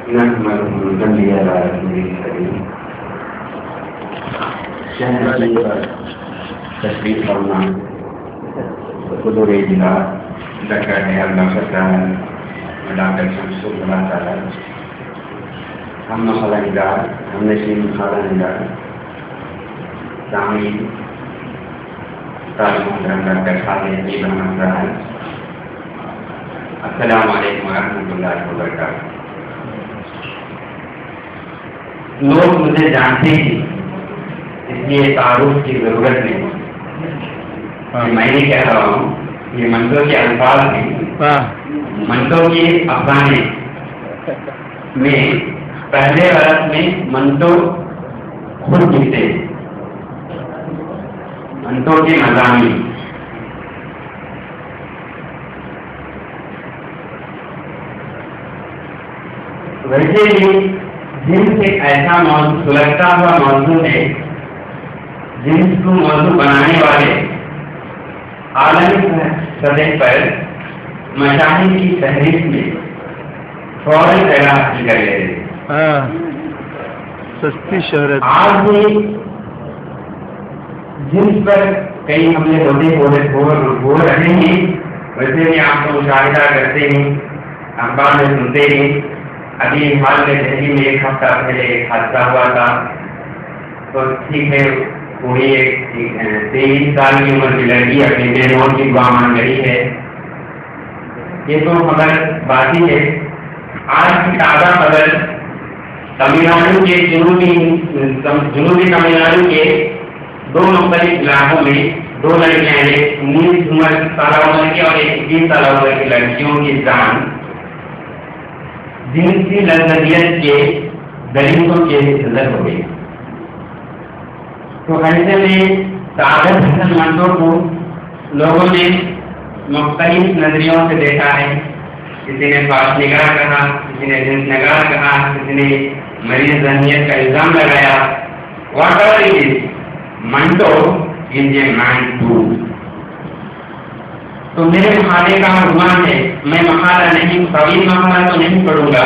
نحمده ونصلي على رسوله الكريم شهر پر تشریف فرما حضور اجلا ڈاکٹر ہے اللہ فتح ڈاکٹر شمس اللہ تعالی ہم مسئلہ نگار ہم نشین مسئلہ نگار تعمیر طالب محترم ڈاکٹر خالد علی محمد رحم السلام علیکم ورحمۃ اللہ وبرکاتہ. لوگ مجھے جانتے ہیں اس لیے تعارف کی ضرورت نہیں. میں نہیں کہہ رہا ہوں، یہ منٹو کے الفاظ ہیں. منٹو کے افسانے میں پہلے ورق میں منٹو خود لکھتے ہیں. منٹو کے مضامین ویسے بھی جنس ایک ایسا موضوع سلگتا ہوا موضوع ہے جنس کو موضوع بنانے والے عالمی سطح پر مشاہیر کی فہرست میں فوراً جگہ حاصل کر لیتے. سستی شہرت آج بھی جنس پر کئی حملے ہو رہے ہیں. ویسے بھی آپ کو مشاہدہ کرتے ہیں، اخبار میں سنتے ہیں. ابھی حال میں دہلی میں ایک ہفتہ پہلے ایک حادثہ ہوا تھا. تو ٹھیک ہے، پوری 23 سال کی عمر کی لڑکی اپنی بے موت کی دعا مانگ رہی ہے. یہ تو خبر باقی ہے. آج کی تازہ خبر تمل ناڈو کے جنوبی تمل ناڈو کے 2 مختلف علاقوں میں 2 لڑکیاں، ایک 19 سالہ عمر کی اور ایک 20 سالہ عمر کی لڑکیوں کی جان جنسی لذت کے دلیلوں کے نظر ہو گئی. تو ایسے میں سعادت حسن منٹو کو لوگوں نے مختلف نظریوں سے دیکھا ہے. کسی نے پاس نگاہ کہا، کسی نے جنس نگاہ کہا، کسی نے مریض ذہنیت کا الزام لگایا. Whatever it is, Manto is a man too. تو میرے مقالے کا عنوان ہے، میں مقالہ نہیں، طویل مقالہ تو نہیں پڑھوں گا،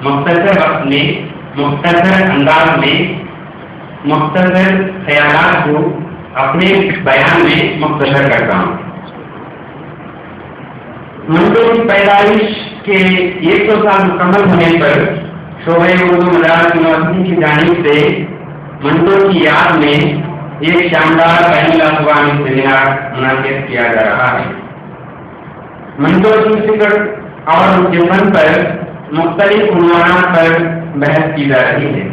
مختصر وقت میں، مختصر انداز میں، مختصر خیالات کو اپنے بیان میں مختصر کرتا ہوں. منٹو کی پیدائش کے 100 سال مکمل ہونے پر شعبۂ اردو مدارس یونیورسٹی کی جانب سے منٹو کی یاد میں ایک شاندار بین الاقوامی سیمینار منعقد کیا جا رہا ہے. منٹو کی فکر اور ان کے فن پر مختلف عنوانات پر بحث کی جا رہی ہے.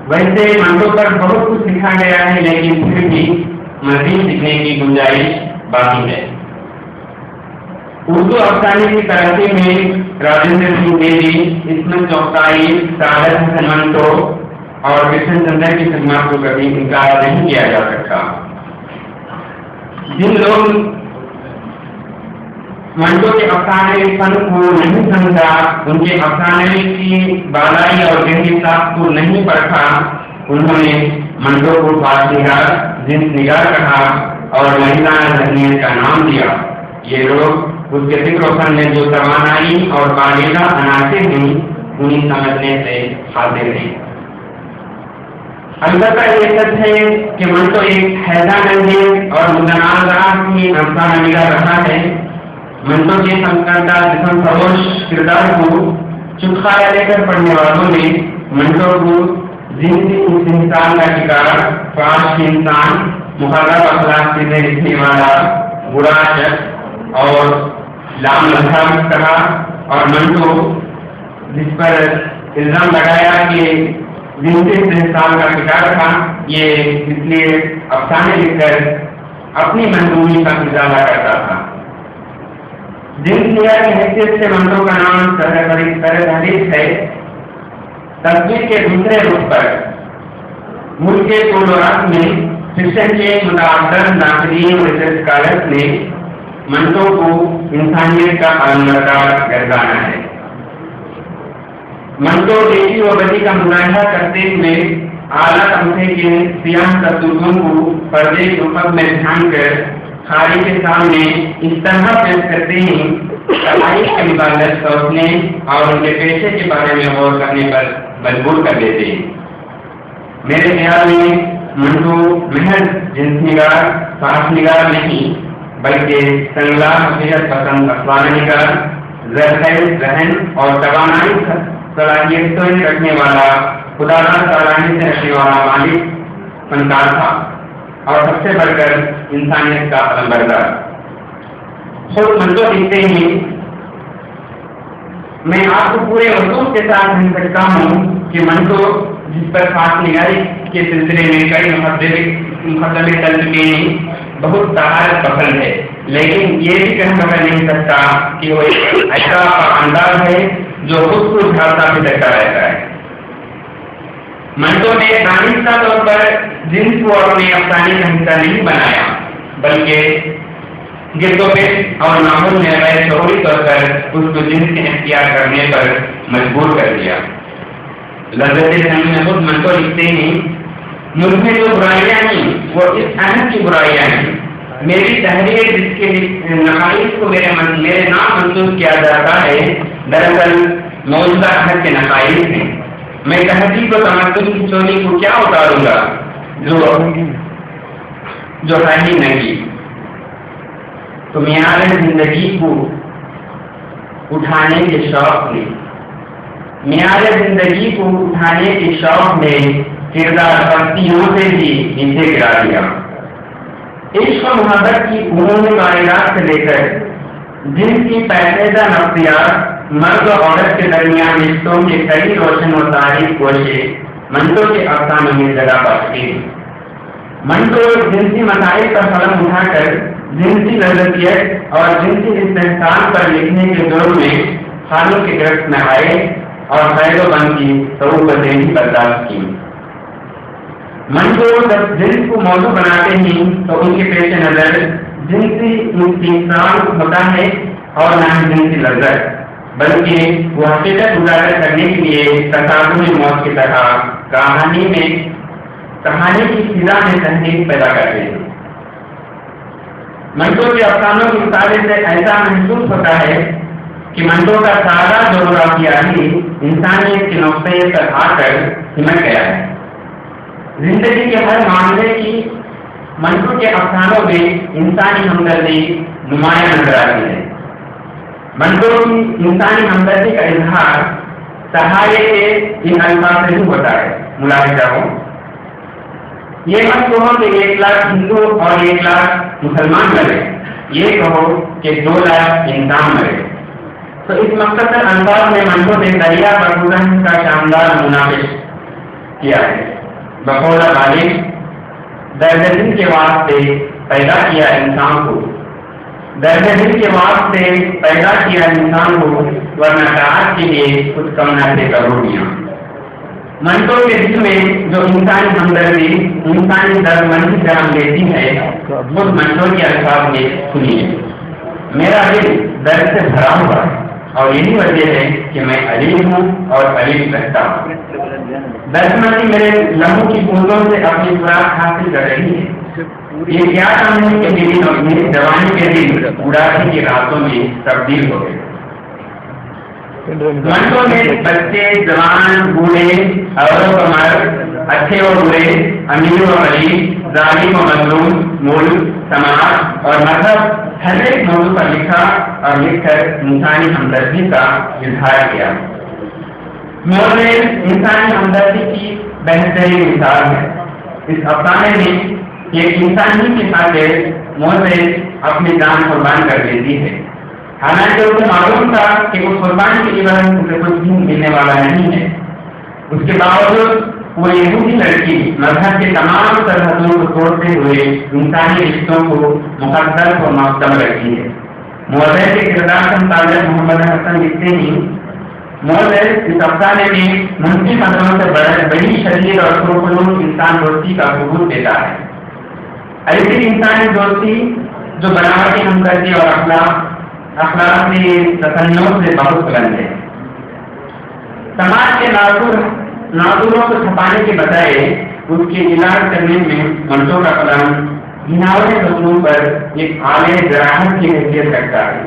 ویسے منٹو پر بہت کچھ سیکھا گیا ہے، لیکن پھر بھی مزید سیکھنے کی گنجائش باقی ہے. اردو افسانے کی ترقی میں راجندر سنگھ بیدی، عصمت چوکائی، سعادت حسن منٹو اور کرشن چندر کی خدمات کو کبھی انکار نہیں کیا جا سکتا. جن لوگ منٹو کے افسانے فن کو نہیں سمجھا، ان کے افسانے کی بالائی اور گہری ساخت کو نہیں پرکھا، انہوں نے منٹو کو پاس نگار، جنس نگار کہا اور مہیلانہ ذہنیت کا نام دیا. یہ لوگ اس کے فکر و فن میں جو توانائی اور بالیدہ عناصر ہیں انہیں سمجھنے سے حاضر ہیں. البتہ یہ سچ ہے کہ منٹو ایک حیران انگیز اور متنازعہ کی افسانہ نگار رہا ہے. منٹو کے سنکردہ جسم فروش کردار کو چٹخایا لے کر پڑھنے والوں نے منٹو کو جنسی انسان کا شکار، فاحش انسان، مخالف اخلاق سے لکھنے والا، برا شخص اور لام مذہب کہا. اور منٹو جس پر الزام لگایا کہ جنسی انسان کا شکار تھا، یہ اس لیے افسانے لکھ کر اپنی محرومی کا اضافہ کرتا تھا. جنس نگار کی حیثیت سے منٹو کا نام تحریک ہے. تصویر کے دوسرے رخ پر ملک کے کولورات میں فکشن کے متعدد ناقدین اور ریسرچ اسکالرس نے منٹو کو انسانیت کا علمبردار گردانا ہے. منٹو بیٹی و بچی کا مظاہرہ کرتے ہوئے اعلیٰ طبقے کے سیاہ کرتوتوں کو پردے کے افق میں ڈھانپ کر خاری کے سامنے اس طرح پیش کرتے ہیں تاریخ کے متعلق سوچنے اور ان کے پیشے کے بارے میں غور کرنے پر مجبور کر دیتے ہیں۔ میرے خیال میں منٹو محض جنس نگار، صاف نگار نہیں بلکہ سنگلاس حقیقت پسند افسانہ نگار، زرخیز ذہن اور توانائی صلاحیتیں رکھنے والا، خدا را صلاحیت سے رکھنے والا مالک فنکار تھا اور سب سے بڑھ کر انسانیت کا علمبردار۔ خود منٹو لکھتے ہیں، میں آپ کو پورے وصول کے ساتھ کہہ سکتا ہوں کہ منٹو جس پر خاص نگاری کے سلسلے میں کئی مقدمے چل چکے ہیں، بہت طہارت پسند ہے، لیکن یہ بھی کہہ نہیں سکتا کہ وہ ایک ایسا انداز ہے جو خود کو جھاڑتا پھرتا رہتا ہے۔ منٹو نے دانستہ طور پر جنس کو اپنے افسانے کا حصہ نہیں بنایا، بلکہ گرد و پیش اور ماحول میں غیر شعوری طور پر اس کو جنس کے اختیار کرنے پر مجبور کر دیا۔ لذت ثانی میں خود منٹو لکھتے ہیں، ملک میں جو برائیاں ہیں وہ اس اہم کی برائیاں ہیں۔ میری تحریر جس کے نقائص کو میرے نام منسوخ کیا جاتا ہے، دراصل موجودہ عہد کے نقائص ہیں۔ میں تہذیب و تمدن کی چولی کو کیا اتاروں گا جو ہے ہی نہیں، تو معیار زندگی کو اٹھانے کے شوق میں، معیار زندگی کو اٹھانے کے شوق میں کردار پستیوں سے بھی نیچے گرا دیا۔ عشق و محبت کی عمومی کائنات سے لے کر جن کی پیچیدہ نفسیات، مرد و عورت کے درمیان رشتوں کے کئی روشن و تاریخ کوشیں منٹو کے افسانوں میں جگہ پاتی ہیں۔ منٹو جنسی مسائل پر قلم اٹھا کر جنسی لذتیت اور جنسی استحصال پر لکھنے کے دور میں خالوں کی گرفت میں آئے اور خیر و بند کی صعوبتیں بھی برداشت کی۔ منٹو جب جنس کو موضوع بناتے ہیں تو ان کے پیش نظر جنسی استحصال ہوتا ہے اور نہ ہی جنسی لذت، بلکہ وہ حقیقت اجاگر کرنے کے لیے تصادم موت کی طرح کہانی کی فضا میں تحریک پیدا کرتے ہیں۔ منٹو کے افسانوں کی مطالعے سے ایسا محسوس ہوتا ہے کہ منٹو کا سادہ جغرافیہ ہی انسانیت کے نقطے پر آ کر سمٹ گیا ہے۔ زندگی کے ہر معاملے کی منٹو کے افسانوں میں انسانی ہمدردی نمایاں نظر آتی ہے۔ منٹو کی انسانی ہمدردی کا اظہار سہارے کے ان الفاظ سے ہی ہوتا ہے۔ ملاحظہ ہو، یہ مت کہو کہ 1 لاکھ ہندو اور 1 لاکھ مسلمان مرے، یہ کہو کہ 2 لاکھ انسان مرے۔ تو اس مختصر انداز میں منٹو نے دریا پر گزرنے کا شاندار نمونہ پیش کیا ہے۔ بقول غالب، درد دل کے واسطے پیدا کیا انسان کو، درد دل کے واسطے پیدا کیا انسان کو، ورنہ کاج کے لیے کچھ کم نہ تھے کروڑیاں۔ منٹو کے دل میں جو انسانی ہمدردی، انسانی دردمندی جنم لیتی ہے، خود منٹو کے الفاظ میں سنیے۔ میرا دل درد سے بھرا ہوا ہے اور یہی وجہ ہے کہ میں علیم ہوں اور علیم رہتا ہوں۔ دردمندی میرے لہو کی بوندوں سے اپنی خوراک حاصل کر رہی ہے۔ یہ کیا کام ہے کہ میری جوانی کے دن اڑاسی کی راتوں میں تبدیل ہو گئے۔ منٹو میں بچے، جوان، بوڑھے، عورت و مرد، اچھے و برے، امیر و غریب، ظالم و مظلوم، ملک، سماج اور مذہب ہر ایک موضوع پر لکھا اور لکھ کر انسانی ہمدردی کا اظہار کیا۔ موزیز انسانی ہمدردی کی بہترین مثال ہے۔ اس افسانے میں ایک انسانی کی خاطر موزیز اپنی جان قربان کر دیتی ہے، حالانکہ اسے معلوم تھا کہ اس قربانی کی عوض اسے کچھ بھی ملنے والا نہیں ہے۔ اس کے باوجود وہ یہودی لڑکی مذہب کے تمام سرحدوں کو توڑتے ہوئے انسانی رشتوں کو مقدس اور معتبر رکھتی ہے۔ موزیز کے کردار کا مطالعہ محمد حسن لکھتے ہیں، موزیز اس افسانے میں منفی خطروں سے بڑی شدید اور پرخلوص انسان دوستی کا ثبوت دیتا ہے۔ ایسی انسانی دوستی جو بناوٹی ہمدردی اور اخلاقی تصنع سے بہت بلند ہے۔ سماج کے ناظروں کو چھپانے کے بجائے اس کے علاج کرنے میں منٹو کا قلم گھناؤنے مضمون پر ایک عالم جراحت کی حیثیت رکھتا ہے۔